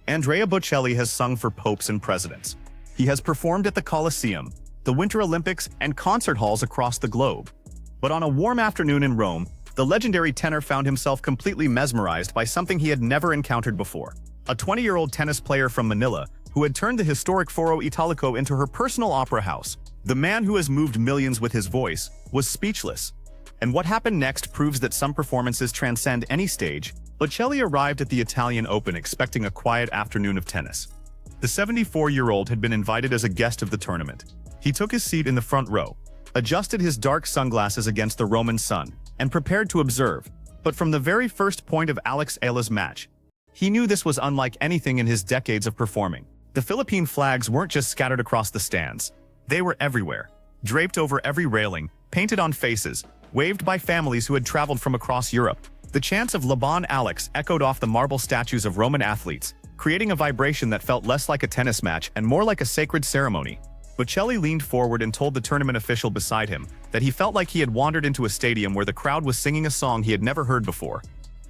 Andrea Bocelli has sung for popes and presidents. He has performed at the Colosseum, the Winter Olympics, and concert halls across the globe. But on a warm afternoon in Rome, the legendary tenor found himself completely mesmerized by something he had never encountered before. A 20-year-old tennis player from Manila who had turned the historic Foro Italico into her personal opera house. The man who has moved millions with his voice was speechless. And what happened next proves that some performances transcend any stage. Bocelli arrived at the Italian Open expecting a quiet afternoon of tennis. The 74-year-old had been invited as a guest of the tournament. He took his seat in the front row, adjusted his dark sunglasses against the Roman sun, and prepared to observe. But from the very first point of Alex Eala's match, he knew this was unlike anything in his decades of performing. The Philippine flags weren't just scattered across the stands. They were everywhere, draped over every railing, painted on faces, waved by families who had traveled from across Europe. The chants of Laban Alex echoed off the marble statues of Roman athletes, creating a vibration that felt less like a tennis match and more like a sacred ceremony. Bocelli leaned forward and told the tournament official beside him that he felt like he had wandered into a stadium where the crowd was singing a song he had never heard before.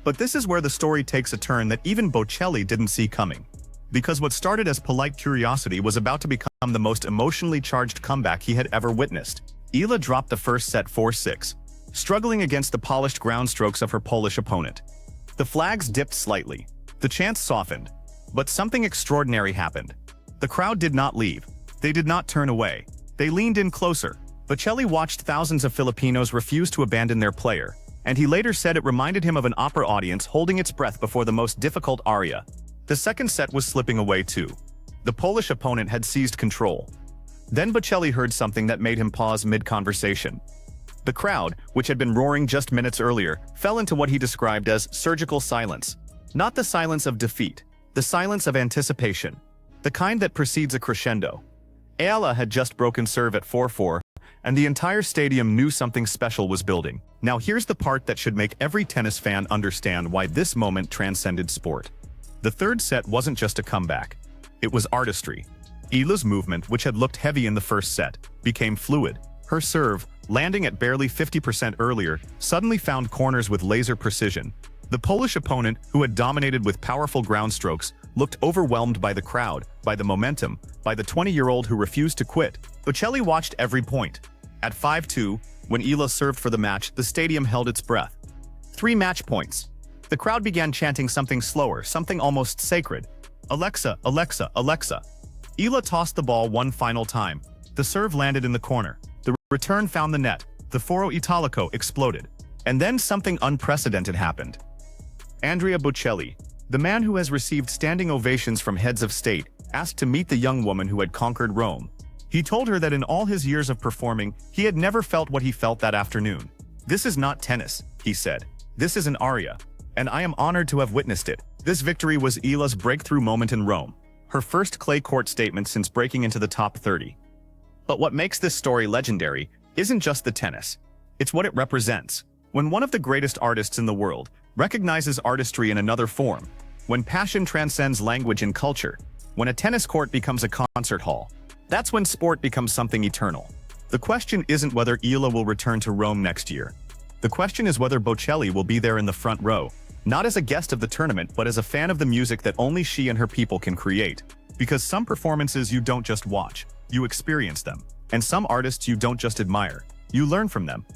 But this is where the story takes a turn that even Bocelli didn't see coming. Because what started as polite curiosity was about to become the most emotionally charged comeback he had ever witnessed. Eala dropped the first set 4-6, struggling against the polished ground strokes of her Polish opponent. The flags dipped slightly. The chants softened. But something extraordinary happened. The crowd did not leave. They did not turn away. They leaned in closer. Bocelli watched thousands of Filipinos refuse to abandon their player, and he later said it reminded him of an opera audience holding its breath before the most difficult aria. The second set was slipping away too. The Polish opponent had seized control. Then Bocelli heard something that made him pause mid-conversation. The crowd, which had been roaring just minutes earlier, fell into what he described as surgical silence. Not the silence of defeat, the silence of anticipation, the kind that precedes a crescendo. Eala had just broken serve at 4-4, and the entire stadium knew something special was building. Now here's the part that should make every tennis fan understand why this moment transcended sport. The third set wasn't just a comeback. It was artistry. Eala's movement, which had looked heavy in the first set, became fluid. Her serve, landing at barely 50% earlier, suddenly found corners with laser precision. The Polish opponent, who had dominated with powerful ground strokes, looked overwhelmed by the crowd, by the momentum, by the 20-year-old who refused to quit. Bocelli watched every point. At 5-2, when Eala served for the match, the stadium held its breath. 3 match points. The crowd began chanting something slower, something almost sacred. Alexa, Alexa, Alexa. Eala tossed the ball one final time. The serve landed in the corner. The return found the net. The Foro Italico exploded. And then something unprecedented happened. Andrea Bocelli, the man who has received standing ovations from heads of state, asked to meet the young woman who had conquered Rome. He told her that in all his years of performing, he had never felt what he felt that afternoon. "This is not tennis," he said. "This is an aria. And I am honored to have witnessed it." This victory was Eala's breakthrough moment in Rome, her first clay court statement since breaking into the top 30. But what makes this story legendary isn't just the tennis. It's what it represents. When one of the greatest artists in the world recognizes artistry in another form, when passion transcends language and culture, when a tennis court becomes a concert hall, that's when sport becomes something eternal. The question isn't whether Eala will return to Rome next year. The question is whether Bocelli will be there in the front row, not as a guest of the tournament, but as a fan of the music that only she and her people can create. Because some performances you don't just watch, you experience them. And some artists you don't just admire, you learn from them.